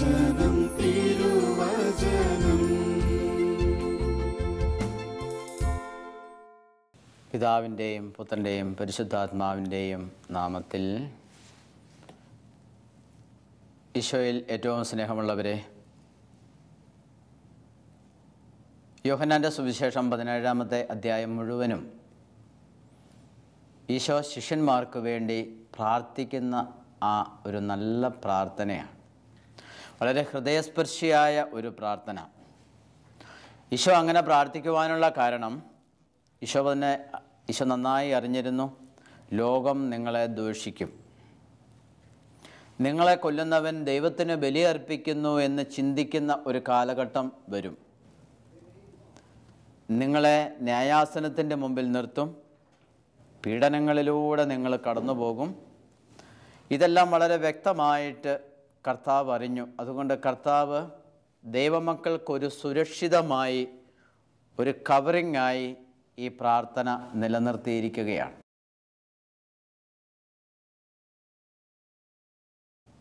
വചനം തിരുവചനം. പിതാവിൻ്റെയും പുത്രൻ്റെയും പരിശുദ്ധാത്മാവിൻ്റെയും നാമത്തിൽ. ഈശോയിൽ ഏറ്റവും സ്നേഹമുള്ളവരെ, യോഹന്നാൻ്റെ സുവിശേഷം 17-ാമത്തെ അധ്യായം മുഴുവനും ഈശോ ശിഷ്യന്മാർക്ക് വേണ്ടി പ്രാർത്ഥിക്കുന്ന ആ ഒരു നല്ല പ്രാർത്ഥനയാണ്. വളരെ ഹൃദയസ്പർശിയായ ഒരു പ്രാർത്ഥന. ഈശോ അങ്ങനെ പ്രാർത്ഥിക്കുവാനുള്ള കാരണം ഈശോ നന്നായി അറിഞ്ഞിരുന്നു, ലോകം നിങ്ങളെ ദൂഷിക്കും, നിങ്ങളെ കൊല്ലുന്നവൻ ദൈവത്തിന് ബലിയർപ്പിക്കുന്നു എന്ന് ചിന്തിക്കുന്ന ഒരു കാലഘട്ടം വരും. നിങ്ങളെ ന്യായാസനത്തിൻ്റെ മുമ്പിൽ നിർത്തും, പീഡനങ്ങളിലൂടെ നിങ്ങൾ കടന്നു പോകും. ഇതെല്ലാം വളരെ വ്യക്തമായിട്ട് കർത്താവ് അറിഞ്ഞു. അതുകൊണ്ട് കർത്താവ് ദൈവമക്കൾക്കൊരു സുരക്ഷിതമായി, ഒരു കവറിങ്ങായി ഈ പ്രാർത്ഥന നിലനിർത്തിയിരിക്കുകയാണ്.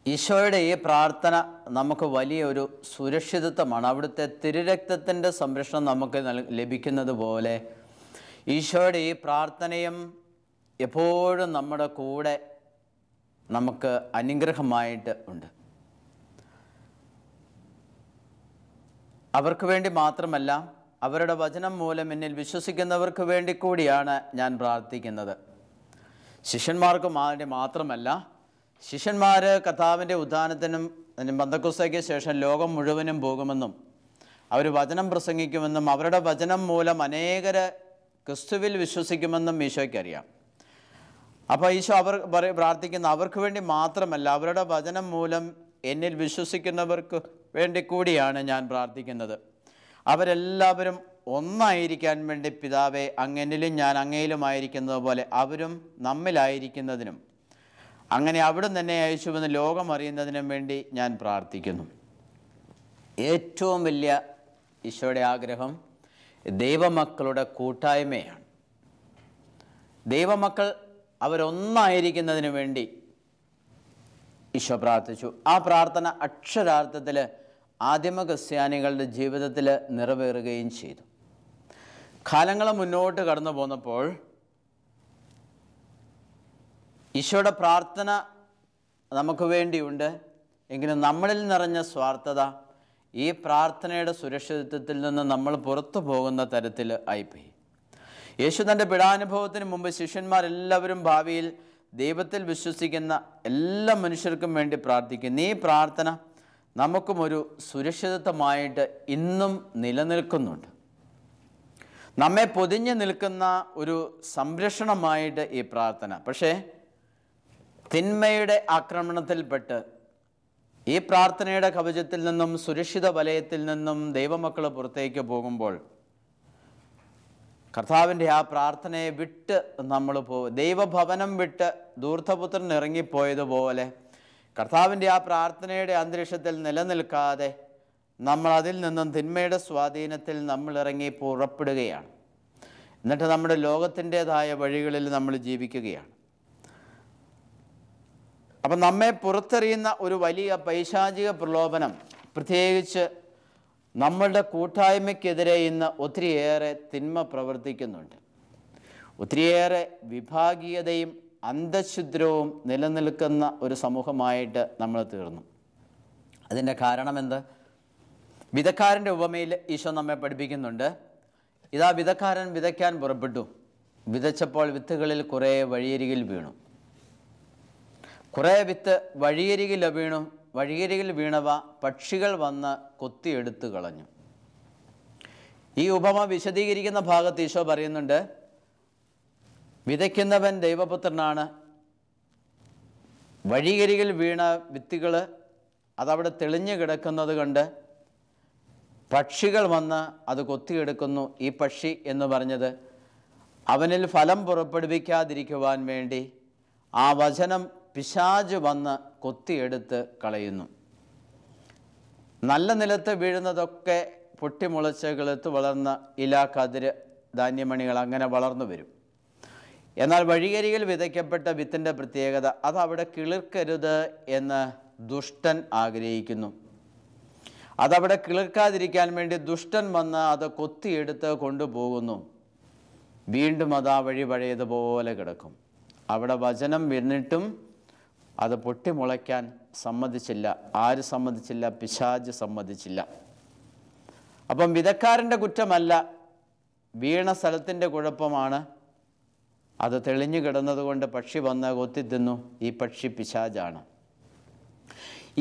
ഈശോയുടെ ഈ പ്രാർത്ഥന നമുക്ക് വലിയൊരു സുരക്ഷിതത്വമാണ്. അവിടുത്തെ തിരുരക്തത്തിൻ്റെ സംരക്ഷണം നമുക്ക് ലഭിക്കുന്നത് പോലെ ഈശോയുടെ ഈ പ്രാർത്ഥനയും എപ്പോഴും നമ്മുടെ കൂടെ നമുക്ക് അനുഗ്രഹമായിട്ട് ഉണ്ട്. അവർക്ക് വേണ്ടി മാത്രമല്ല, അവരുടെ വചനം മൂലം എന്നിൽ വിശ്വസിക്കുന്നവർക്ക് വേണ്ടി കൂടിയാണ് ഞാൻ പ്രാർത്ഥിക്കുന്നത്. ശിഷ്യന്മാർക്ക് വേണ്ടി മാത്രമല്ല, ശിഷ്യന്മാർ കർത്താവിൻ്റെ ഉത്ഥാനത്തിനും പെന്തക്കോസ്തയ്ക്ക് ശേഷം ലോകം മുഴുവനും പോകുമെന്നും അവർ വചനം പ്രസംഗിക്കുമെന്നും അവരുടെ വചനം മൂലം അനേകര് ക്രിസ്തുവിൽ വിശ്വസിക്കുമെന്നും ഈശോയ്ക്കറിയാം. അപ്പോൾ ഈശോ പ്രാർത്ഥിക്കുന്ന അവർക്ക് വേണ്ടി മാത്രമല്ല, അവരുടെ വചനം മൂലം എന്നിൽ വിശ്വസിക്കുന്നവർക്ക് വേണ്ടി കൂടിയാണ് ഞാൻ പ്രാർത്ഥിക്കുന്നത്. അവരെല്ലാവരും ഒന്നായിരിക്കാൻ വേണ്ടി പിതാവേ, അങ്ങനിലും ഞാൻ അങ്ങയിലുമായിരിക്കുന്നത് പോലെ അവരും നമ്മിലായിരിക്കുന്നതിനും അങ്ങനെ അവിടുന്ന് തന്നെ അയച്ചുവെന്ന് ലോകം അറിയുന്നതിനും വേണ്ടി ഞാൻ പ്രാർത്ഥിക്കുന്നു. ഏറ്റവും വലിയ ഈശോയുടെ ആഗ്രഹം ദൈവമക്കളുടെ കൂട്ടായ്മയാണ്. ദൈവമക്കൾ അവരൊന്നായിരിക്കുന്നതിന് വേണ്ടി ഈശോ പ്രാർത്ഥിച്ചു. ആ പ്രാർത്ഥന അക്ഷരാർത്ഥത്തിൽ ആദിമ ക്രിസ്ത്യാനികളുടെ ജീവിതത്തിൽ നിറവേറുകയും ചെയ്തു. കാലങ്ങൾ മുന്നോട്ട് കടന്നു പോന്നപ്പോൾ ഈശോയുടെ പ്രാർത്ഥന നമുക്ക് വേണ്ടിയുണ്ട്. എങ്കിലും നമ്മളിൽ നിറഞ്ഞ സ്വാർത്ഥത ഈ പ്രാർത്ഥനയുടെ സുരക്ഷിതത്വത്തിൽ നിന്ന് നമ്മൾ പുറത്തു പോകുന്ന തരത്തിൽ ആയിപ്പോയി. യേശു തൻ്റെ പീഡാനുഭവത്തിന് മുമ്പ് ശിഷ്യന്മാരെല്ലാവരും ഭാവിയിൽ ദൈവത്തിൽ വിശ്വസിക്കുന്ന എല്ലാ മനുഷ്യർക്കും വേണ്ടി പ്രാർത്ഥിക്കുന്നു. ഈ പ്രാർത്ഥന നമുക്കും ഒരു സുരക്ഷിതത്വമായിട്ട് ഇന്നും നിലനിൽക്കുന്നുണ്ട്. നമ്മെ പൊതിഞ്ഞു നിൽക്കുന്ന ഒരു സംരക്ഷണമായിട്ട് ഈ പ്രാർത്ഥന. പക്ഷേ തിന്മയുടെ ആക്രമണത്തിൽപ്പെട്ട് ഈ പ്രാർത്ഥനയുടെ കവചത്തിൽ നിന്നും സുരക്ഷിത വലയത്തിൽ നിന്നും ദൈവമക്കൾ പുറത്തേക്ക് പോകുമ്പോൾ കർത്താവിൻ്റെ ആ പ്രാർത്ഥനയെ വിട്ട് നമ്മൾ ദൈവഭവനം വിട്ട് ധൂർത്തപുത്രൻ ഇറങ്ങിപ്പോയതുപോലെ കർത്താവിൻ്റെ ആ പ്രാർത്ഥനയുടെ അന്തരീക്ഷത്തിൽ നിലനിൽക്കാതെ നമ്മൾ അതിൽ നിന്നും തിന്മയുടെ സ്വാധീനത്തിൽ നമ്മൾ ഇറങ്ങി പുറപ്പെടുകയാണ്. എന്നിട്ട് നമ്മുടെ ലോകത്തിൻ്റെതായ വഴികളിൽ നമ്മൾ ജീവിക്കുകയാണ്. അപ്പം നമ്മെ പുറത്തെറിയുന്ന ഒരു വലിയ പൈശാചിക പ്രലോഭനം, പ്രത്യേകിച്ച് നമ്മളുടെ കൂട്ടായ്മയ്ക്കെതിരെ ഇന്ന് ഒത്തിരിയേറെ തിന്മ പ്രവർത്തിക്കുന്നുണ്ട്. ഒത്തിരിയേറെ വിഭാഗീയതയും അന്തഃഛിദ്രവും നിലനിൽക്കുന്ന ഒരു സമൂഹമായിട്ട് നമ്മൾ തീർന്നു. അതിൻ്റെ കാരണമെന്ത്? വിതക്കാരൻ്റെ ഉപമയിൽ ഈശോ നമ്മെ പഠിപ്പിക്കുന്നുണ്ട്. ഇതാ വിതക്കാരൻ വിതയ്ക്കാൻ പുറപ്പെട്ടു. വിതച്ചപ്പോൾ വിത്തുകളിൽ കുറേ വഴിയരികിൽ വീണു. കുറേ വിത്ത് വഴിയരികിൽ വീണു. വഴിയരികിൽ വീണവ പക്ഷികൾ വന്ന് കൊത്തിയെടുത്ത് കളഞ്ഞു. ഈ ഉപമ വിശദീകരിക്കുന്ന ഭാഗത്ത് ഈശോ പറയുന്നുണ്ട്, വിതയ്ക്കുന്നവൻ ദൈവപുത്രനാണ്. വഴിയരികിൽ വീണ വിത്തുകൾ അതവിടെ തെളിഞ്ഞു കിടക്കുന്നത് കണ്ട് പക്ഷികൾ വന്ന് അത് കൊത്തിയെടുക്കുന്നു. ഈ പക്ഷി എന്ന് പറഞ്ഞത് അവനിൽ ഫലം പുറപ്പെടുവിക്കാതിരിക്കുവാൻ വേണ്ടി ആ വചനം പിശാച് വന്ന് കൊത്തിയെടുത്ത് കളയുന്നു. നല്ല നിലത്ത് വീഴുന്നതൊക്കെ പൊട്ടിമുളച്ച് കിളുത്ത് വളർന്ന ഇല, കതിര്, ധാന്യമണികൾ അങ്ങനെ വളർന്നു വരും. എന്നാൽ വഴിയരികിൽ വിതയ്ക്കപ്പെട്ട വിത്തിൻ്റെ പ്രത്യേകത, അതവിടെ കിളിർക്കരുത് എന്ന് ദുഷ്ടൻ ആഗ്രഹിക്കുന്നു. അതവിടെ കിളിർക്കാതിരിക്കാൻ വേണ്ടി ദുഷ്ടൻ വന്ന് അത് കൊത്തിയെടുത്ത് കൊണ്ടുപോകുന്നു. വീണ്ടും അത് ആ വഴി പഴയതുപോലെ കിടക്കും. അവിടെ വചനം വീണിട്ടും അത് പൊട്ടിമുളയ്ക്കാൻ സമ്മതിച്ചില്ല. ആര് സമ്മതിച്ചില്ല? പിശാച് സമ്മതിച്ചില്ല. അപ്പം വിതക്കാരൻ്റെ കുറ്റമല്ല, വീണ സ്ഥലത്തിൻ്റെ കുഴപ്പമാണ്. അത് തെളിഞ്ഞു കിടന്നതുകൊണ്ട് പക്ഷി വന്ന് കൊത്തിത്തിന്നു. ഈ പക്ഷി പിശാചാണ്.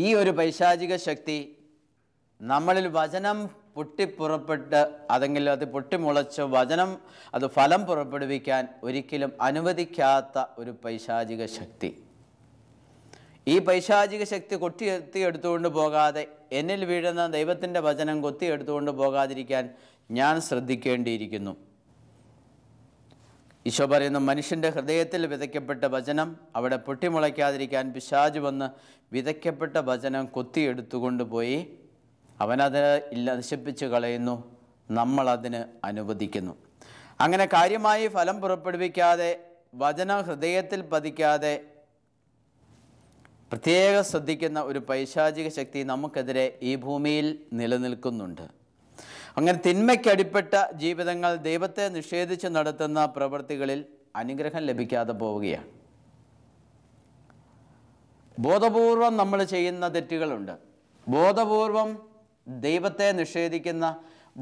ഈ ഒരു പൈശാചിക ശക്തി നമ്മളിൽ വചനം പൊട്ടിപ്പുറപ്പെട്ട് അതെങ്കിൽ അത് പൊട്ടിമുളച്ച് വചനം അത് ഫലം പുറപ്പെടുവിക്കാൻ ഒരിക്കലും അനുവദിക്കാത്ത ഒരു പൈശാചിക ശക്തി. ഈ പൈശാചിക ശക്തി കൊത്തിയെടുത്തുകൊണ്ട് പോകാതെ, എന്നിൽ വീഴുന്ന ദൈവത്തിൻ്റെ വചനം കൊത്തിയെടുത്തുകൊണ്ട് പോകാതിരിക്കാൻ ഞാൻ ശ്രദ്ധിക്കേണ്ടിയിരിക്കുന്നു. ഈശോ പറയുന്ന മനുഷ്യൻ്റെ ഹൃദയത്തിൽ വിതയ്ക്കപ്പെട്ട വചനം അവിടെ പൊട്ടിമുളയ്ക്കാതിരിക്കാൻ പിശാച് വന്ന് വിതയ്ക്കപ്പെട്ട വചനം കൊത്തിയെടുത്തുകൊണ്ട് പോയി അവനത് നശിപ്പിച്ച് കളയുന്നു. നമ്മളതിന് അനുവദിക്കുന്നു. അങ്ങനെ കാര്യമായി ഫലം പുറപ്പെടുവിക്കാതെ, വചനം ഹൃദയത്തിൽ പതിക്കാതെ പ്രത്യേകം ശ്രദ്ധിക്കുന്ന ഒരു പൈശാചിക ശക്തി നമുക്കെതിരെ ഈ ഭൂമിയിൽ നിലനിൽക്കുന്നുണ്ട്. അങ്ങനെ തിന്മയ്ക്കടിപ്പെട്ട ജീവിതങ്ങൾ, ദൈവത്തെ നിഷേധിച്ച് നടത്തുന്ന പ്രവൃത്തികളിൽ അനുഗ്രഹം ലഭിക്കാതെ പോവുകയാണ്. ബോധപൂർവം നമ്മൾ ചെയ്യുന്ന തെറ്റുകളുണ്ട്. ബോധപൂർവം ദൈവത്തെ നിഷേധിക്കുന്ന,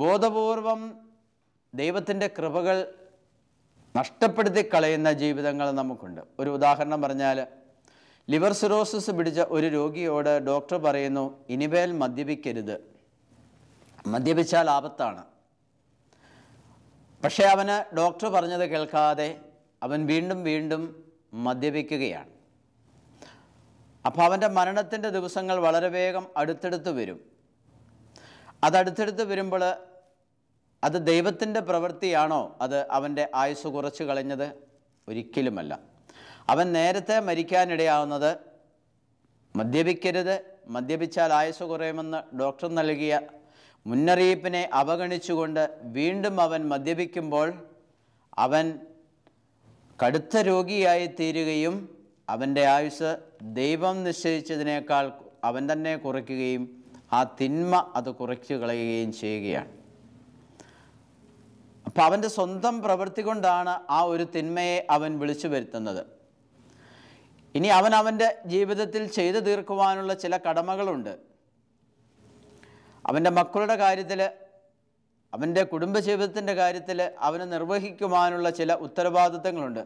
ബോധപൂർവം ദൈവത്തിൻ്റെ കൃപകൾ നഷ്ടപ്പെടുത്തി കളയുന്ന ജീവിതങ്ങൾ നമുക്കുണ്ട്. ഒരു ഉദാഹരണം പറഞ്ഞാൽ, ലിവർ സിറോസിസ് പിടിച്ച ഒരു രോഗിയോട് ഡോക്ടർ പറയുന്നു, ഇനിമേൽ മദ്യപിക്കരുത്, മദ്യപിച്ചാൽ ആപത്താണ്. പക്ഷേ അവന് ഡോക്ടർ പറഞ്ഞത് കേൾക്കാതെ അവൻ വീണ്ടും വീണ്ടും മദ്യപിക്കുകയാണ്. അപ്പോൾ അവൻ്റെ മരണത്തിൻ്റെ ദിവസങ്ങൾ വളരെ വേഗം അടുത്തടുത്ത് വരും. അതടുത്തടുത്ത് വരുമ്പോൾ അത് ദൈവത്തിൻ്റെ പ്രവൃത്തിയാണോ അത് അവൻ്റെ ആയുസ് കുറച്ച് കളഞ്ഞത്? ഒരിക്കലുമല്ല. അവൻ നേരത്തെ മരിക്കാനിടയാവുന്നത് മദ്യപിക്കരുത്, മദ്യപിച്ചാൽ ആയുസ് കുറയുമെന്ന് ഡോക്ടർ നൽകിയ മുന്നറിയിപ്പിനെ അവഗണിച്ചുകൊണ്ട് വീണ്ടും അവൻ മദ്യപിക്കുമ്പോൾ അവൻ കടുത്ത രോഗിയായി തീരുകയും അവൻ്റെ ആയുസ് ദൈവം നിശ്ചയിച്ചതിനേക്കാൾ അവൻ തന്നെ കുറയ്ക്കുകയും ആ തിന്മ അത് കുറയ്ച്ചു കളയുകയും ചെയ്യുകയാണ്. അപ്പം അവൻ്റെ സ്വന്തം പ്രവൃത്തി കൊണ്ടാണ് ആ ഒരു തിന്മയെ അവൻ വിളിച്ചു വരുത്തുന്നത്. ഇനി അവൻ്റെ ജീവിതത്തിൽ ചെയ്തു തീർക്കുവാനുള്ള ചില കടമകളുണ്ട്. അവൻ്റെ മക്കളുടെ കാര്യത്തിൽ, അവൻ്റെ കുടുംബജീവിതത്തിൻ്റെ കാര്യത്തിൽ അവന് നിർവഹിക്കുവാനുള്ള ചില ഉത്തരവാദിത്തങ്ങളുണ്ട്.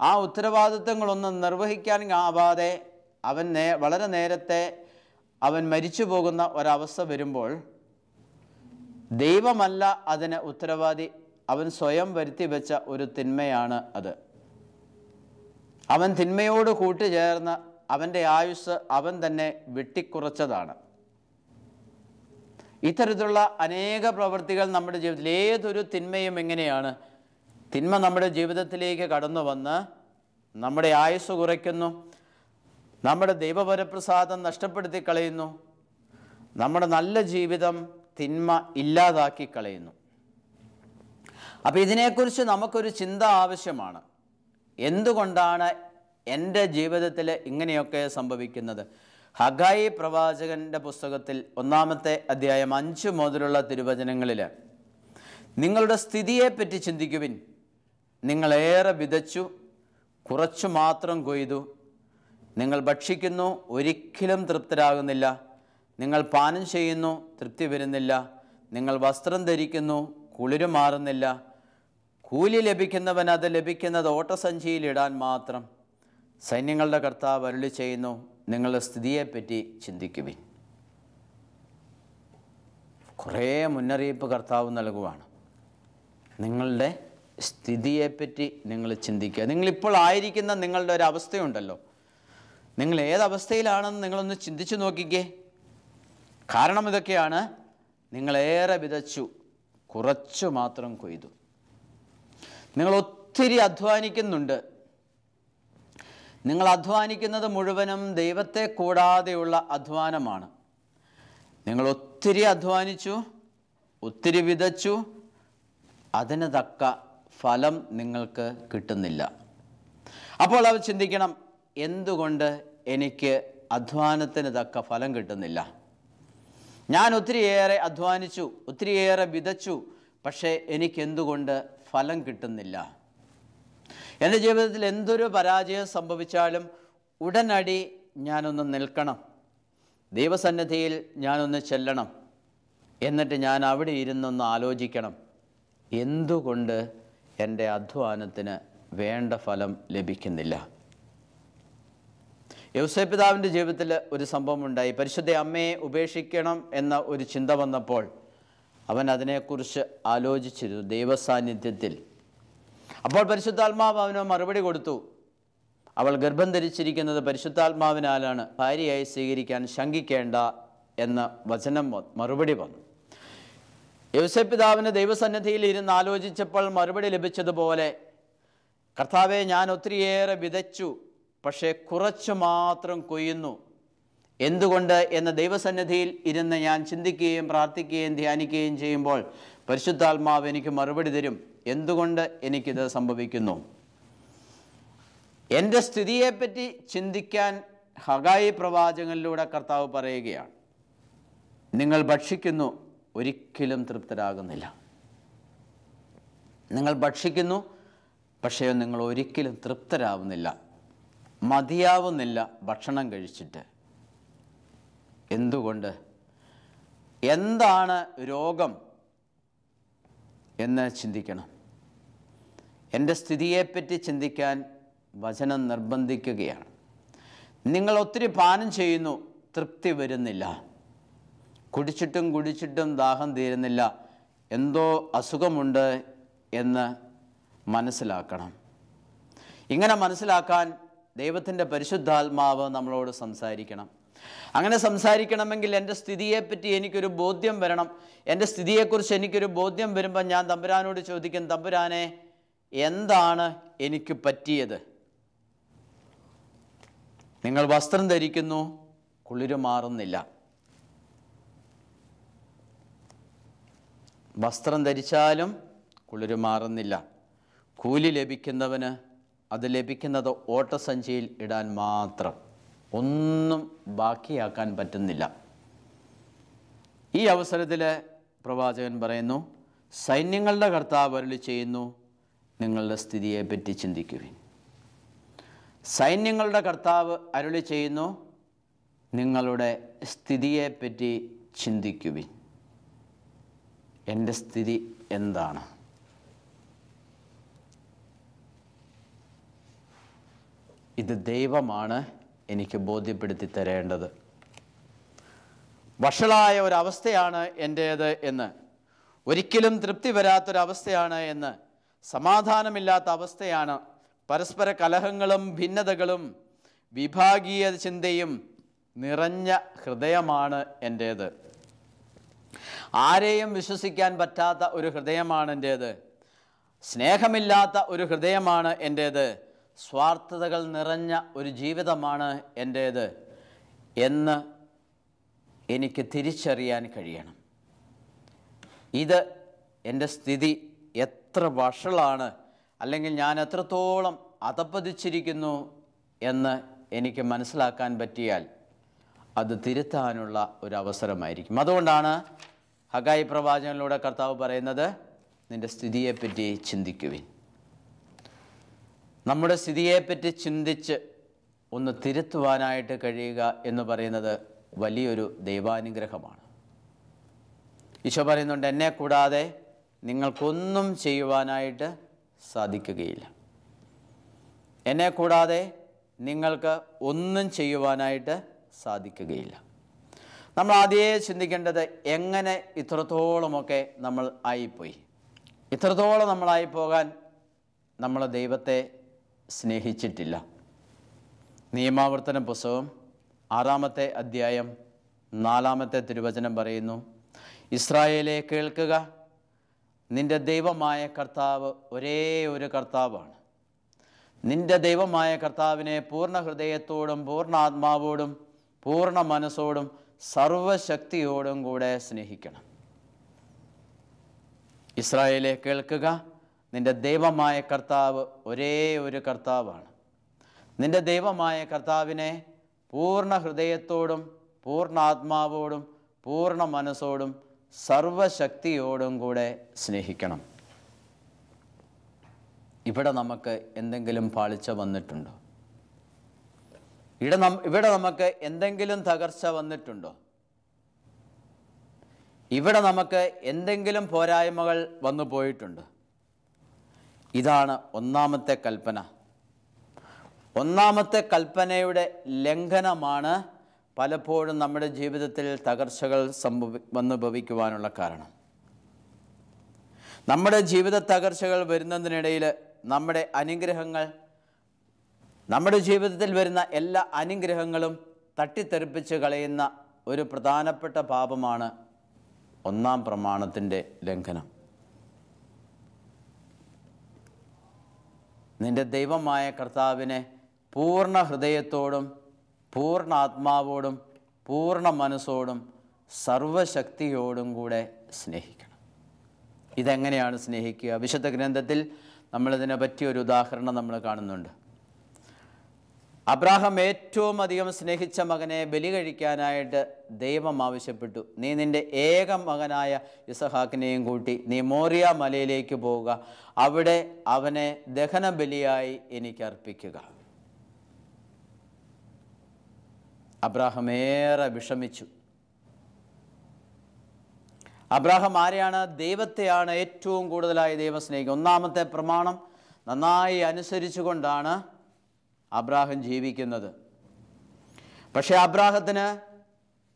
ആ ഉത്തരവാദിത്തങ്ങളൊന്നും നിർവഹിക്കാൻ ആവാതെ അവൻ വളരെ നേരത്തെ അവൻ മരിച്ചു പോകുന്ന ഒരവസ്ഥ വരുമ്പോൾ ദൈവമല്ല അതിന് ഉത്തരവാദി, അവൻ സ്വയം വരുത്തി വെച്ച ഒരു തിന്മയാണ് അത്. അവൻ തിന്മയോട് കൂട്ടുചേർന്ന് അവൻ്റെ ആയുസ് അവൻ തന്നെ വെട്ടിക്കുറച്ചതാണ്. ഇത്തരത്തിലുള്ള അനേക പ്രവൃത്തികൾ നമ്മുടെ ജീവിതത്തിൽ, ഏതൊരു തിന്മയും എങ്ങനെയാണ്? തിന്മ നമ്മുടെ ജീവിതത്തിലേക്ക് കടന്നു വന്ന് നമ്മുടെ ആയുസ് കുറയ്ക്കുന്നു, നമ്മുടെ ദൈവവരപ്രസാദം നഷ്ടപ്പെടുത്തി കളയുന്നു, നമ്മുടെ നല്ല ജീവിതം തിന്മ ഇല്ലാതാക്കി കളയുന്നു. അപ്പോൾ ഇതിനെക്കുറിച്ച് നമുക്കൊരു ചിന്ത ആവശ്യമാണ്. എന്തുകൊണ്ടാണ് എൻ്റെ ജീവിതത്തിൽ ഇങ്ങനെയൊക്കെ സംഭവിക്കുന്നത്? ഹഗായി പ്രവാചകൻ്റെ പുസ്തകത്തിൽ 1-ാമത്തെ അധ്യായം 5 മുതലുള്ള തിരുവചനങ്ങളിൽ, നിങ്ങളുടെ സ്ഥിതിയെപ്പറ്റി ചിന്തിക്കുവിൻ. നിങ്ങളേറെ വിതച്ചു, കുറച്ചു മാത്രം കൊയ്തു. നിങ്ങൾ ഭക്ഷിക്കുന്നു, ഒരിക്കലും തൃപ്തരാകുന്നില്ല. നിങ്ങൾ പാനം ചെയ്യുന്നു, തൃപ്തി വരുന്നില്ല. നിങ്ങൾ വസ്ത്രം ധരിക്കുന്നു, കുളിര് മാറുന്നില്ല. കൂലി ലഭിക്കുന്നവൻ അത് ലഭിക്കുന്നത് ഓട്ടസഞ്ചിയിലിടാൻ മാത്രം. സൈന്യങ്ങളുടെ കർത്താവ് അരുളി ചെയ്യുന്നു, നിങ്ങളുടെ സ്ഥിതിയെപ്പറ്റി ചിന്തിക്കുവിൻ. കുറേ മുന്നറിയിപ്പ് കർത്താവ് നൽകുവാണ്. നിങ്ങളുടെ സ്ഥിതിയെപ്പറ്റി നിങ്ങൾ ചിന്തിക്കുക. നിങ്ങളിപ്പോൾ ആയിരിക്കുന്ന നിങ്ങളുടെ ഒരു അവസ്ഥയുണ്ടല്ലോ, നിങ്ങൾ ഏതവസ്ഥയിലാണെന്ന് നിങ്ങളൊന്ന് ചിന്തിച്ചു നോക്കിക്കേ. കാരണം ഇതൊക്കെയാണ്: നിങ്ങളേറെ വിതച്ചു, കുറച്ചു മാത്രം കൊയ്തു. നിങ്ങൾ ഒത്തിരി അധ്വാനിക്കുന്നുണ്ട്. നിങ്ങൾ അധ്വാനിക്കുന്നത് മുഴുവനും ദൈവത്തെ കൂടാതെയുള്ള അധ്വാനമാണ്. നിങ്ങൾ ഒത്തിരി അധ്വാനിച്ചു, ഒത്തിരി വിതച്ചു, അതിന് തക്ക ഫലം നിങ്ങൾക്ക് കിട്ടുന്നില്ല. അപ്പോൾ അവർ ചിന്തിക്കണം, എന്തുകൊണ്ട് എനിക്ക് അധ്വാനത്തിന് തക്ക ഫലം കിട്ടുന്നില്ല? ഞാൻ ഒത്തിരിയേറെ അധ്വാനിച്ചു, ഒത്തിരിയേറെ വിതച്ചു, പക്ഷേ എനിക്കെന്തുകൊണ്ട് ഫലം കിട്ടുന്നില്ല? എൻ്റെ ജീവിതത്തിൽ എന്തൊരു പരാജയം സംഭവിച്ചാലും ഉടനടി ഞാനൊന്ന് നിൽക്കണം, ദൈവസന്നിധിയിൽ ഞാനൊന്ന് ചെല്ലണം, എന്നിട്ട് ഞാൻ അവിടെ ഇരുന്നൊന്ന് ആലോചിക്കണം, എന്തുകൊണ്ട് എൻ്റെ അധ്വാനത്തിന് വേണ്ട ഫലം ലഭിക്കുന്നില്ല? യോസേപ്പ് പിതാവിൻ്റെ ജീവിതത്തിൽ ഒരു സംഭവം ഉണ്ടായി. പരിശുദ്ധ അമ്മയെ ഉപേക്ഷിക്കണം എന്ന ഒരു ചിന്ത വന്നപ്പോൾ അവൻ അതിനെക്കുറിച്ച് ആലോചിച്ചിരുന്നു ദൈവസാന്നിധ്യത്തിൽ. അപ്പോൾ പരിശുദ്ധാത്മാവ് അവന് മറുപടി കൊടുത്തു, അവൾ ഗർഭം ധരിച്ചിരിക്കുന്നത് പരിശുദ്ധാത്മാവിനാലാണ്, ഭാര്യയായി സ്വീകരിക്കാൻ ശങ്കിക്കേണ്ട എന്ന വചനം മറുപടി വന്നു. യോസേപ്പ് പിതാവിന് ദൈവസന്നിധിയിൽ ഇരുന്ന് ആലോചിച്ചപ്പോൾ മറുപടി ലഭിച്ചതുപോലെ, കർത്താവെ, ഞാൻ ഒത്തിരിയേറെ വിതച്ചു, പക്ഷേ കുറച്ചു മാത്രം കൊയ്യുന്നു. എന്തുകൊണ്ട് എന്ന് ദൈവസന്നിധിയിൽ ഇരുന്ന് ഞാൻ ചിന്തിക്കുകയും പ്രാർത്ഥിക്കുകയും ധ്യാനിക്കുകയും ചെയ്യുമ്പോൾ പരിശുദ്ധാത്മാവ് എനിക്ക് മറുപടി തരും, എന്തുകൊണ്ട് എനിക്കിത് സംഭവിക്കുന്നു. എൻ്റെ സ്ഥിതിയെപ്പറ്റി ചിന്തിക്കാൻ ഹഗായി പ്രവാചകനിലൂടെ കർത്താവ് പറയുകയാണ്, നിങ്ങൾ ഭക്ഷിക്കുന്നു, ഒരിക്കലും തൃപ്തരാകുന്നില്ല. നിങ്ങൾ ഭക്ഷിക്കുന്നു, പക്ഷേ നിങ്ങൾ ഒരിക്കലും തൃപ്തരാവുന്നില്ല, മതിയാവുന്നില്ല ഭക്ഷണം കഴിച്ചിട്ട്. എന്തുകൊണ്ട്? എന്താണ് രോഗം എന്ന് ചിന്തിക്കണം. എൻ്റെ സ്ഥിതിയെപ്പറ്റി ചിന്തിക്കാൻ വചനം നിർബന്ധിക്കുകയാണ്. നിങ്ങൾ ഒത്തിരി പാനം ചെയ്യുന്നു, തൃപ്തി വരുന്നില്ല, കുടിച്ചിട്ടും ദാഹം തീരുന്നില്ല, എന്തോ അസുഖമുണ്ട് എന്ന് മനസ്സിലാക്കണം. ഇങ്ങനെ മനസ്സിലാക്കാൻ ദൈവത്തിൻ്റെ പരിശുദ്ധാത്മാവ് നമ്മളോട് സംസാരിക്കണം. അങ്ങനെ സംസാരിക്കണമെങ്കിൽ എൻ്റെ സ്ഥിതിയെപ്പറ്റി എനിക്കൊരു ബോധ്യം വരണം. എൻ്റെ സ്ഥിതിയെക്കുറിച്ച് എനിക്കൊരു ബോധ്യം വരുമ്പോൾ ഞാൻ തമ്പുരാനോട് ചോദിക്കും, തമ്പുരാനെ, എന്താണ് എനിക്ക് പറ്റിയത്? നിങ്ങൾ വസ്ത്രം ധരിക്കുന്നു, കുളിര് മാറുന്നില്ല. വസ്ത്രം ധരിച്ചാലും കുളിര് മാറുന്നില്ല. കൂലി ലഭിക്കുന്നവന് അത് ലഭിക്കുന്നത് ഓട്ടസഞ്ചിയിൽ ഇടാൻ മാത്രം, ഒന്നും ബാക്കിയാക്കാൻ പറ്റുന്നില്ല. ഈ അവസരത്തിൽ പ്രവാചകൻ പറയുന്നു, സൈന്യങ്ങളുടെ കർത്താവ് അരുളി ചെയ്യുന്നു, നിങ്ങളുടെ സ്ഥിതിയെപ്പറ്റി ചിന്തിക്കുവിൻ. സൈന്യങ്ങളുടെ കർത്താവ് അരുളി ചെയ്യുന്നു, നിങ്ങളുടെ സ്ഥിതിയെപ്പറ്റി ചിന്തിക്കുവിൻ. എൻ്റെ സ്ഥിതി എന്താണ്? ഇത് ദൈവമാണ് എനിക്ക് ബോധ്യപ്പെടുത്തി തരേണ്ടത്. വഷളായ ഒരവസ്ഥയാണ് എൻ്റേത് എന്ന്, ഒരിക്കലും തൃപ്തി വരാത്തൊരവസ്ഥയാണ് എന്ന്, സമാധാനമില്ലാത്ത അവസ്ഥയാണ്, പരസ്പര കലഹങ്ങളും ഭിന്നതകളും വിഭാഗീയ ചിന്തയും നിറഞ്ഞ ഹൃദയമാണ് എൻ്റേത്. ആരെയും വിശ്വസിക്കാൻ പറ്റാത്ത ഒരു ഹൃദയമാണ് എൻ്റേത്. സ്നേഹമില്ലാത്ത ഒരു ഹൃദയമാണ് എൻ്റേത്. സ്വാർത്ഥതകൾ നിറഞ്ഞ ഒരു ജീവിതമാണ് എൻ്റേത് എന്ന് എനിക്ക് തിരിച്ചറിയാൻ കഴിയണം. ഇത് എൻ്റെ സ്ഥിതി എത്ര വഷളാണ്, അല്ലെങ്കിൽ ഞാൻ എത്രത്തോളം അധപ്പതിച്ചിരിക്കുന്നു എന്ന് എനിക്ക് മനസ്സിലാക്കാൻ പറ്റിയാൽ അത് തിരുത്താനുള്ള ഒരു അവസരമായിരിക്കും. അതുകൊണ്ടാണ് ഹഗായി പ്രവാചകനിലൂടെ കർത്താവ് പറയുന്നത്, നിൻ്റെ സ്ഥിതിയെപ്പറ്റി ചിന്തിക്കുവിൻ. നമ്മുടെ സ്ഥിതിയെപ്പറ്റി ചിന്തിച്ച് ഒന്ന് തിരുത്തുവാനായിട്ട് കഴിയുക എന്ന് പറയുന്നത് വലിയൊരു ദൈവാനുഗ്രഹമാണ്. ഈശോ പറയുന്നുണ്ട്, എന്നെ കൂടാതെ നിങ്ങൾക്കൊന്നും ചെയ്യുവാനായിട്ട് സാധിക്കുകയില്ല. എന്നെ കൂടാതെ നിങ്ങൾക്ക് ഒന്നും ചെയ്യുവാനായിട്ട് സാധിക്കുകയില്ല. നമ്മൾ ആദ്യമേ ചിന്തിക്കേണ്ടത്, എങ്ങനെ ഇത്രത്തോളമൊക്കെ നമ്മൾ ആയിപ്പോയി? ഇത്രത്തോളം നമ്മളായി പോകാൻ നമ്മൾ ദൈവത്തെ സ്നേഹിച്ചിട്ടില്ല. നിയമാവർത്തന പുസ്തകം 6-ാമത്തെ അധ്യായം 4-ാമത്തെ തിരുവചനം പറയുന്നു, ഇസ്രായേലേ കേൾക്കുക, നിൻ്റെ ദൈവമായ കർത്താവ് ഒരേ ഒരു കർത്താവാണ്. നിൻ്റെ ദൈവമായ കർത്താവിനെ പൂർണ്ണ ഹൃദയത്തോടും പൂർണ്ണ ആത്മാവോടും പൂർണ്ണ മനസ്സോടും സർവശക്തിയോടും കൂടെ സ്നേഹിക്കണം. ഇസ്രായേലേ കേൾക്കുക, നിൻ്റെ ദൈവമായ കർത്താവ് ഒരേ ഒരു കർത്താവാണ്. നിൻ്റെ ദൈവമായ കർത്താവിനെ പൂർണ്ണ ഹൃദയത്തോടും പൂർണ്ണ ആത്മാവോടും പൂർണ്ണ മനസ്സോടും സർവശക്തിയോടും കൂടെ സ്നേഹിക്കണം. ഇവിടെ നമുക്ക് എന്തെങ്കിലും പാളിച്ച വന്നിട്ടുണ്ടോ? ഇവിടെ നമുക്ക് എന്തെങ്കിലും തകർച്ച വന്നിട്ടുണ്ടോ? ഇവിടെ നമുക്ക് എന്തെങ്കിലും പോരായ്മകൾ വന്നു പോയിട്ടുണ്ടോ? ഇതാണ് ഒന്നാമത്തെ കൽപ്പന. ഒന്നാമത്തെ കൽപ്പനയുടെ ലംഘനമാണ് പലപ്പോഴും നമ്മുടെ ജീവിതത്തിൽ തകർച്ചകൾ വന്നു ഭവിക്കുവാനുള്ള കാരണം. നമ്മുടെ ജീവിത തകർച്ചകൾ വരുന്നതിനിടയിൽ നമ്മുടെ ജീവിതത്തിൽ വരുന്ന എല്ലാ അനുഗ്രഹങ്ങളും തട്ടിത്തെറിപ്പിച്ച് കളയുന്ന ഒരു പ്രധാനപ്പെട്ട പാപമാണ് ഒന്നാം പ്രമാണത്തിൻ്റെ ലംഘനം. നിന്റെ ദൈവമായ കർത്താവിനെ പൂർണ്ണ ഹൃദയത്തോടും പൂർണ്ണ ആത്മാവോടും പൂർണ്ണ മനസ്സോടും സർവശക്തിയോടും കൂടെ സ്നേഹിക്കണം. ഇതെങ്ങനെയാണ് സ്നേഹിക്കുക? വിശുദ്ധ ഗ്രന്ഥത്തിൽ നമ്മളിതിനെ പറ്റിയൊരു ഉദാഹരണം നമ്മൾ കാണുന്നുണ്ട്. അബ്രാഹാം ഏറ്റവും അധികം സ്നേഹിച്ച മകനെ ബലി കഴിക്കാനായിട്ട് ദൈവം ആവശ്യപ്പെട്ടു. നീ നിൻ്റെ ഏക മകനായ ഇസഹാക്കിനെയും കൂട്ടി നീ മോറിയ മലയിലേക്ക് പോവുക, അവിടെ അവനെ ദഹനബലിയായി എനിക്ക് അർപ്പിക്കുക. അബ്രാഹാം ഏറെ വിഷമിച്ചു. അബ്രാഹാം ആരെയാണ്? ദൈവത്തെയാണ് ഏറ്റവും കൂടുതലായി ദൈവം സ്നേഹിക്കുക. ഒന്നാമത്തെ പ്രമാണം നന്നായി അനുസരിച്ചുകൊണ്ടാണ് അബ്രാഹാം ജീവിക്കുന്നത്. പക്ഷേ അബ്രാഹത്തിന്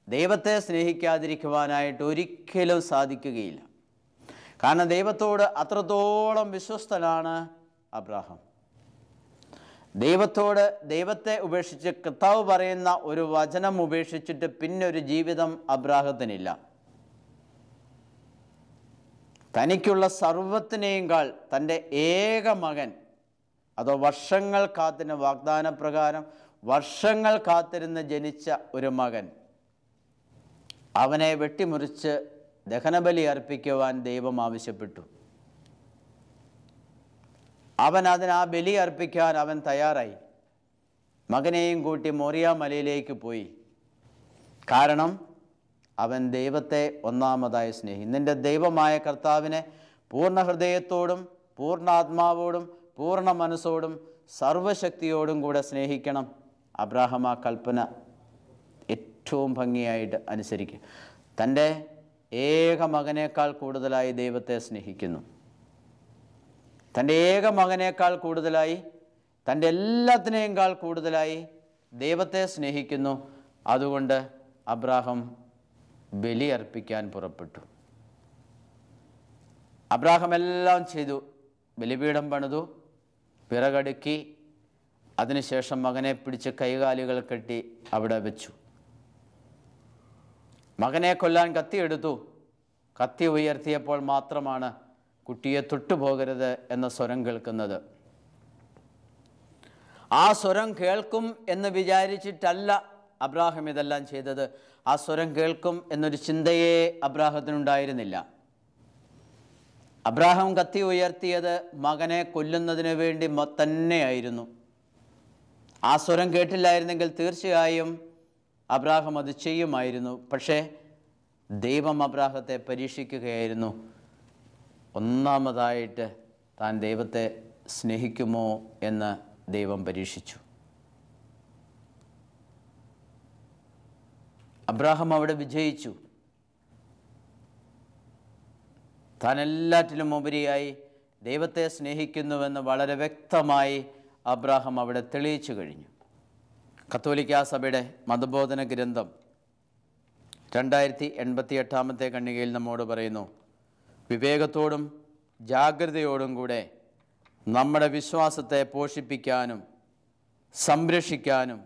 ദൈവത്തെ സ്നേഹിക്കാതിരിക്കുവാനായിട്ട് ഒരിക്കലും സാധിക്കുകയില്ല. കാരണം ദൈവത്തോട് അത്രത്തോളം വിശ്വസ്തനാണ് അബ്രാഹാം. ദൈവത്തെ ഉപേക്ഷിച്ച് കർത്താവ് പറയുന്ന ഒരു വചനം ഉപേക്ഷിച്ചിട്ട് പിന്നൊരു ജീവിതം അബ്രാഹത്തിനില്ല. തനിക്കുള്ള സർവത്തിനെയും കാൾ തൻ്റെ ഏക മകൻ, അതോ വർഷങ്ങൾ കാത്തിരുന്ന വാഗ്ദാനപ്രകാരം വർഷങ്ങൾ കാത്തിരുന്ന് ജനിച്ച ഒരു മകൻ, അവനെ വെട്ടിമുറിച്ച് ദഹനബലി അർപ്പിക്കുവാൻ ദൈവം ആവശ്യപ്പെട്ടു. അവൻ ആ ബലി അർപ്പിക്കാൻ അവൻ തയ്യാറായി. മകനെയും കൂട്ടി മോറിയ മലയിലേക്ക് പോയി. കാരണം അവൻ ദൈവത്തെ ഒന്നാമതായി സ്നേഹിക്കും. നിൻ്റെ ദൈവമായ കർത്താവിനെ പൂർണ്ണ ഹൃദയത്തോടും പൂർണ്ണ ആത്മാവോടും പൂർണ്ണ മനസ്സോടും സർവശക്തിയോടും കൂടെ സ്നേഹിക്കണം. അബ്രാഹാം ആ കൽപ്പന ഏറ്റവും ഭംഗിയായിട്ട് അനുസരിക്കും. തൻ്റെ ഏക മകനേക്കാൾ കൂടുതലായി ദൈവത്തെ സ്നേഹിക്കുന്നു. തൻ്റെ ഏക മകനേക്കാൾ കൂടുതലായി, തൻ്റെ എല്ലാത്തിനേക്കാൾ കൂടുതലായി ദൈവത്തെ സ്നേഹിക്കുന്നു. അതുകൊണ്ട് അബ്രാഹാം ബലി അർപ്പിക്കാൻ പുറപ്പെട്ടു. അബ്രാഹാം എല്ലാം ചെയ്തു. ബലിപീഠം പണിതു, വിറകടുക്കി, അതിനുശേഷം മകനെ പിടിച്ച് കൈകാലുകൾ കെട്ടി അവിടെ വെച്ചു. മകനെ കൊല്ലാൻ കത്തിയെടുത്തു. കത്തി ഉയർത്തിയപ്പോൾ മാത്രമാണ് കുട്ടിയെ തൊട്ടുപോകരുത് എന്ന സ്വരം കേൾക്കുന്നത്. ആ സ്വരം കേൾക്കും എന്ന് വിചാരിച്ചിട്ടല്ല അബ്രാഹാം ഇതെല്ലാം ചെയ്തത്. ആ സ്വരം കേൾക്കും എന്നൊരു ചിന്തയെ അബ്രാഹത്തിനുണ്ടായിരുന്നില്ല. അബ്രാഹാം കത്തി ഉയർത്തിയത് മകനെ കൊല്ലുന്നതിന് വേണ്ടി തന്നെയായിരുന്നു. ആ സ്വരം കേട്ടില്ലായിരുന്നെങ്കിൽ തീർച്ചയായും അബ്രാഹാം അത് ചെയ്യുമായിരുന്നു. പക്ഷേ ദൈവം അബ്രാഹത്തെ പരീക്ഷിക്കുകയായിരുന്നു. ഒന്നാമതായിട്ട് താൻ ദൈവത്തെ സ്നേഹിക്കുമോ എന്ന് ദൈവം പരീക്ഷിച്ചു. അബ്രാഹാം അവിടെ വിജയിച്ചു. താൻ എല്ലാറ്റിലും ഉപരിയായി ദൈവത്തെ സ്നേഹിക്കുന്നുവെന്ന് വളരെ വ്യക്തമായി അബ്രാഹാം അവിടെ തെളിയിച്ചു കഴിഞ്ഞു. കത്തോലിക്കാ സഭയുടെ മതബോധന ഗ്രന്ഥം 2088 ഖണ്ഡികയിൽ നമ്മോട് പറയുന്നു, വിവേകത്തോടും ജാഗ്രതയോടും കൂടെ നമ്മുടെ വിശ്വാസത്തെ പോഷിപ്പിക്കാനും സംരക്ഷിക്കാനും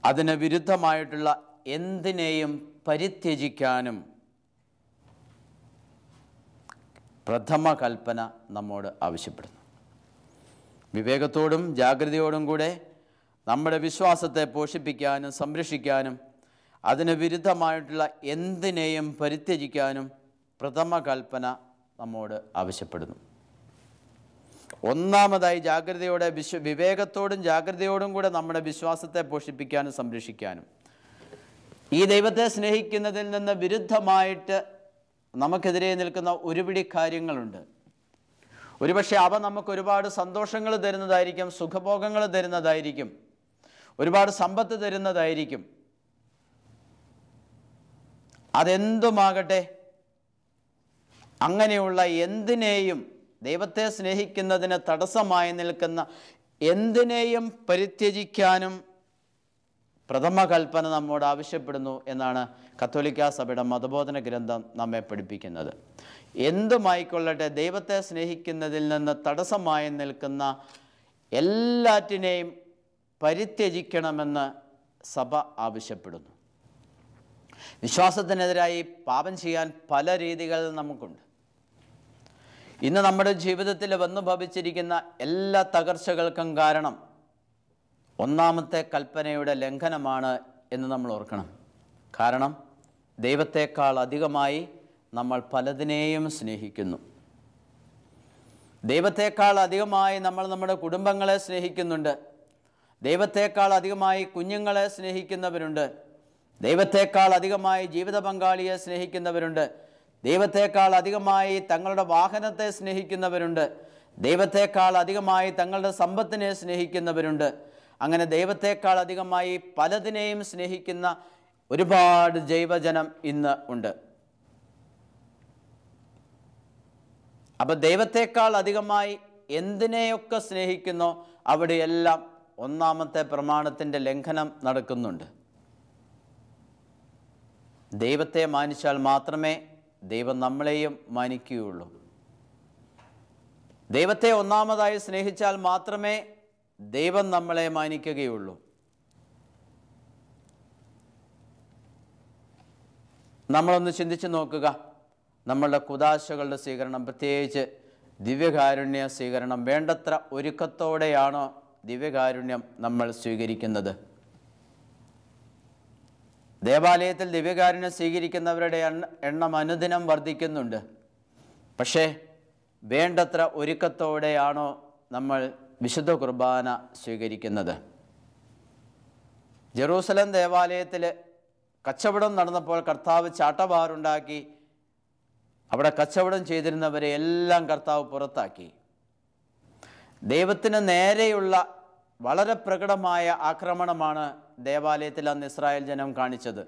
അതിന് വിരുദ്ധമായിട്ടുള്ള എന്തിനേയും പരിത്യജിക്കാനും പ്രഥമ കൽപ്പന നമ്മോട് ആവശ്യപ്പെടുന്നു. വിവേകത്തോടും ജാഗ്രതയോടും കൂടെ നമ്മുടെ വിശ്വാസത്തെ പോഷിപ്പിക്കാനും സംരക്ഷിക്കാനും അതിന് വിരുദ്ധമായിട്ടുള്ള എന്തിനേയും പരിത്യജിക്കാനും പ്രഥമ കൽപ്പന നമ്മോട് ആവശ്യപ്പെടുന്നു. ഒന്നാമതായി വിവേകത്തോടും ജാഗ്രതയോടും കൂടെ നമ്മുടെ വിശ്വാസത്തെ പോഷിപ്പിക്കാനും സംരക്ഷിക്കാനും. ഈ ദൈവത്തെ സ്നേഹിക്കുന്നതിൽ നിന്ന് വിരുദ്ധമായിട്ട് നമുക്കെതിരെ നിൽക്കുന്ന ഒരുപിടി കാര്യങ്ങളുണ്ട്. ഒരുപക്ഷെ അവ നമുക്ക് ഒരുപാട് സന്തോഷങ്ങൾ തരുന്നതായിരിക്കും, സുഖഭോഗങ്ങൾ തരുന്നതായിരിക്കും, ഒരുപാട് സമ്പത്ത് തരുന്നതായിരിക്കും. അതെന്തുമാകട്ടെ, അങ്ങനെയുള്ള എന്തിനേയും, ദൈവത്തെ സ്നേഹിക്കുന്നതിന് തടസ്സമായി നിൽക്കുന്ന എന്തിനേയും പരിത്യജിക്കാനും പ്രഥമ കൽപ്പന നമ്മോട് ആവശ്യപ്പെടുന്നു എന്നാണ് കത്തോലിക്കാ സഭയുടെ മതബോധന ഗ്രന്ഥം നമ്മെ പഠിപ്പിക്കുന്നത്. എന്തുമായിക്കൊള്ളട്ടെ, ദൈവത്തെ സ്നേഹിക്കുന്നതിൽ നിന്ന് തടസ്സമായി നിൽക്കുന്ന എല്ലാറ്റിനെയും പരിത്യജിക്കണമെന്ന് സഭ ആവശ്യപ്പെടുന്നു. വിശ്വാസത്തിനെതിരായി പാപം ചെയ്യാൻ പല രീതികൾ നമുക്കുണ്ട്. ഇന്ന് നമ്മുടെ ജീവിതത്തിൽ വന്നു ഭവിച്ചിരിക്കുന്ന എല്ലാ തകർച്ചകൾക്കും കാരണം ഒന്നാമത്തെ കൽപ്പനയുടെ ലംഘനമാണ് എന്ന് നമ്മൾ ഓർക്കണം. കാരണം ദൈവത്തെക്കാൾ അധികമായി നമ്മൾ പലതിനെയും സ്നേഹിക്കുന്നു. ദൈവത്തെക്കാൾ അധികമായി നമ്മൾ നമ്മുടെ കുടുംബങ്ങളെ സ്നേഹിക്കുന്നുണ്ട്. ദൈവത്തെക്കാൾ അധികമായി കുഞ്ഞുങ്ങളെ സ്നേഹിക്കുന്നവരുണ്ട്. ദൈവത്തെക്കാൾ അധികമായി ജീവിത പങ്കാളിയെ സ്നേഹിക്കുന്നവരുണ്ട്. ദൈവത്തെക്കാൾ അധികമായി തങ്ങളുടെ വാഹനത്തെ സ്നേഹിക്കുന്നവരുണ്ട്. ദൈവത്തെക്കാൾ അധികമായി തങ്ങളുടെ സമ്പത്തിനെ സ്നേഹിക്കുന്നവരുണ്ട്. അങ്ങനെ ദൈവത്തെക്കാൾ അധികമായി പലതിനെയും സ്നേഹിക്കുന്ന ഒരുപാട് ജൈവജനം ഇന്ന് ഉണ്ട്. അപ്പോൾ ദൈവത്തെക്കാൾ അധികമായി എന്തിനെയൊക്കെ സ്നേഹിക്കുന്നോ അവിടെയെല്ലാം ഒന്നാമത്തെ പ്രമാണത്തിൻ്റെ ലംഘനം നടക്കുന്നുണ്ട്. ദൈവത്തെ മാനിച്ചാൽ മാത്രമേ ദൈവം നമ്മളെയും മാനിക്കുകയുള്ളൂ. ദൈവത്തെ ഒന്നാമതായി സ്നേഹിച്ചാൽ മാത്രമേ ദൈവം നമ്മളെ മാനിക്കുകയുള്ളൂ. നമ്മളൊന്ന് ചിന്തിച്ച് നോക്കുക. നമ്മളുടെ കുദാശകളുടെ സ്വീകരണം, പ്രത്യേകിച്ച് ദിവ്യകാരുണ്യ സ്വീകരണം, വേണ്ടത്ര ഒരുക്കത്തോടെയാണോ ദിവ്യകാരുണ്യം നമ്മൾ സ്വീകരിക്കുന്നത്? ദേവാലയത്തിൽ ദിവ്യകാരുണ്യം സ്വീകരിക്കുന്നവരുടെ എണ്ണം അനുദിനം വർദ്ധിക്കുന്നുണ്ട്. പക്ഷേ വേണ്ടത്ര ഒരുക്കത്തോടെയാണോ നമ്മൾ വിശുദ്ധ കുർബാന സ്വീകരിക്കുന്നത്? ജെറൂസലം ദേവാലയത്തിൽ കച്ചവടം നടന്നപ്പോൾ കർത്താവ് ചാട്ടവാറുണ്ടാക്കി അവിടെ കച്ചവടം ചെയ്തിരുന്നവരെ എല്ലാം കർത്താവ് പുറത്താക്കി. ദൈവത്തിന് നേരെയുള്ള വളരെ പ്രകടമായ ആക്രമണമാണ് ദേവാലയത്തിൽ അന്ന് ഇസ്രായേൽ ജനം കാണിച്ചത്.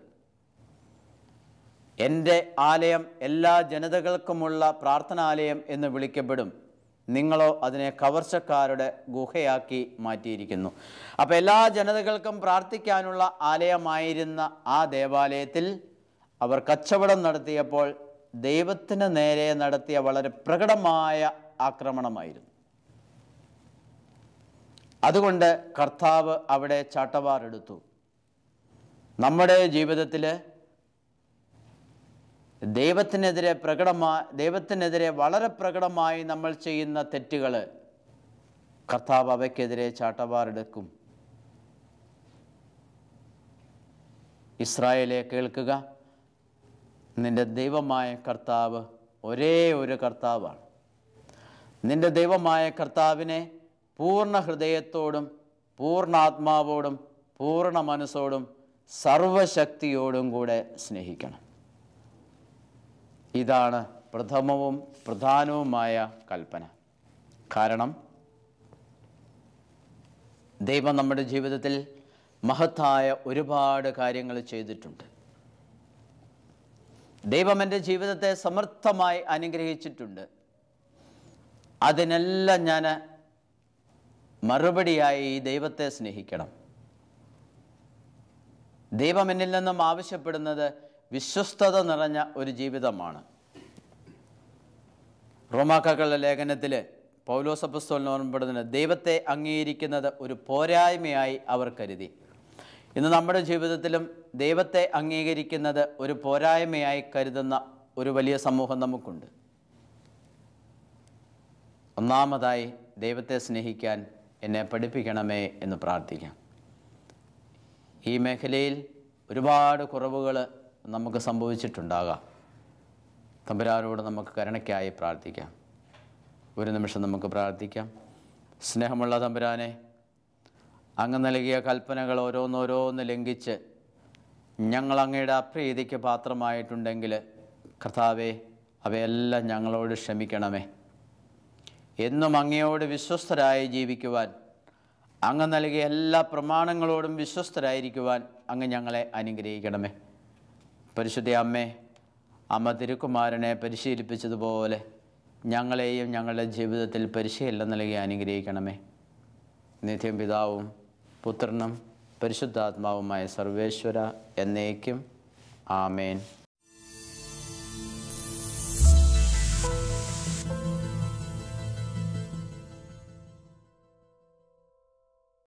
എൻ്റെ ആലയം എല്ലാ ജനതകൾക്കുമുള്ള പ്രാർത്ഥനാലയം എന്ന് വിളിക്കപ്പെടും, നിങ്ങളോ അതിനെ കവർച്ചക്കാരുടെ ഗുഹയാക്കി മാറ്റിയിരിക്കുന്നു. അപ്പോൾ എല്ലാ ജനതകൾക്കും പ്രാർത്ഥിക്കാനുള്ള ആലയമായിരുന്ന ആ ദേവാലയത്തിൽ അവർ കച്ചവടം നടത്തിയപ്പോൾ ദൈവത്തിന് നേരെ നടത്തിയ വളരെ പ്രകടമായ ആക്രമണമായിരുന്നു. അതുകൊണ്ട് കർത്താവ് അവിടെ ചാട്ടവാറെടുത്തു. നമ്മുടെ ജീവിതത്തിൽ ദൈവത്തിനെതിരെ വളരെ പ്രകടമായി നമ്മൾ ചെയ്യുന്ന തെറ്റുകൾ കർത്താവ് അവയ്ക്കെതിരെ ചാട്ടവാറെടുക്കും. ഇസ്രായേലെ കേൾക്കുക, നിന്റെ ദൈവമായ കർത്താവ് ഒരേ ഒരു കർത്താവാണ്. നിന്റെ ദൈവമായ കർത്താവിനെ പൂർണ്ണ ഹൃദയത്തോടും പൂർണ്ണാത്മാവോടും പൂർണ്ണ മനസ്സോടും സർവശക്തിയോടും കൂടെ സ്നേഹിക്കണം. ഇതാണ് പ്രഥമവും പ്രധാനവുമായ കൽപ്പന. കാരണം ദൈവം നമ്മുടെ ജീവിതത്തിൽ മഹത്തായ ഒരുപാട് കാര്യങ്ങൾ ചെയ്തിട്ടുണ്ട്. ദൈവം എൻ്റെ ജീവിതത്തെ സമർത്ഥമായി അനുഗ്രഹിച്ചിട്ടുണ്ട്. അതിനെല്ലാം ഞാൻ മറുപടിയായി ഈ ദൈവത്തെ സ്നേഹിക്കണം. ദൈവം എന്നിൽ നിന്നും ആവശ്യപ്പെടുന്നത് വിശ്വസ്തത നിറഞ്ഞ ഒരു ജീവിതമാണ്. റോമാക്കാർക്കുള്ള ലേഖനത്തിൽ പൗലോസ് അപ്പോസ്തലൻ ഓർമ്മപ്പെടുന്നത് ദൈവത്തെ അംഗീകരിക്കുന്നത് ഒരു പോരായ്മയായി അവർ കരുതി. ഇന്ന് നമ്മുടെ ജീവിതത്തിലും ദൈവത്തെ അംഗീകരിക്കുന്നത് ഒരു പോരായ്മയായി കരുതുന്ന ഒരു വലിയ സമൂഹം നമുക്കുണ്ട്. ഒന്നാമതായി ദൈവത്തെ സ്നേഹിക്കാൻ എന്നെ പഠിപ്പിക്കണമേ എന്ന് പ്രാർത്ഥിക്കാം. ഈ മേഖലയിൽ ഒരുപാട് കുറവുകൾ നമുക്ക് സംഭവിച്ചിട്ടുണ്ടാകാം. തമ്പുരാനോട് നമുക്ക് കരുണയ്ക്കായി പ്രാർത്ഥിക്കാം. ഒരു നിമിഷം നമുക്ക് പ്രാർത്ഥിക്കാം. സ്നേഹമുള്ള തമ്പുരാനെ, അങ്ങ് നൽകിയ കൽപ്പനകൾ ഓരോന്നോരോന്ന് ലംഘിച്ച് ഞങ്ങൾ അങ്ങയുടെ അപ്രീതിക്ക് പാത്രമായിട്ടുണ്ടെങ്കിൽ കർത്താവേ, അവയെല്ലാം ഞങ്ങളോട് ക്ഷമിക്കണമേ. എന്നും അങ്ങയോട് വിശ്വസ്തരായി ജീവിക്കുവാൻ, അങ്ങ് നൽകിയ എല്ലാ പ്രമാണങ്ങളോടും വിശ്വസ്തരായിരിക്കുവാൻ അങ്ങ് ഞങ്ങളെ അനുഗ്രഹിക്കണമേ. പരിശുദ്ധ അമ്മേ, അമ്മ തിരുക്കുമാരനെ പരിശീലിപ്പിച്ചതുപോലെ ഞങ്ങളെയും ഞങ്ങളുടെ ജീവിതത്തിൽ പരിശീലനം നൽകി അനുഗ്രഹിക്കണമേ. നിത്യം പിതാവും പുത്രനും പരിശുദ്ധാത്മാവുമായ സർവേശ്വര എന്നേക്കും. ആമേൻ.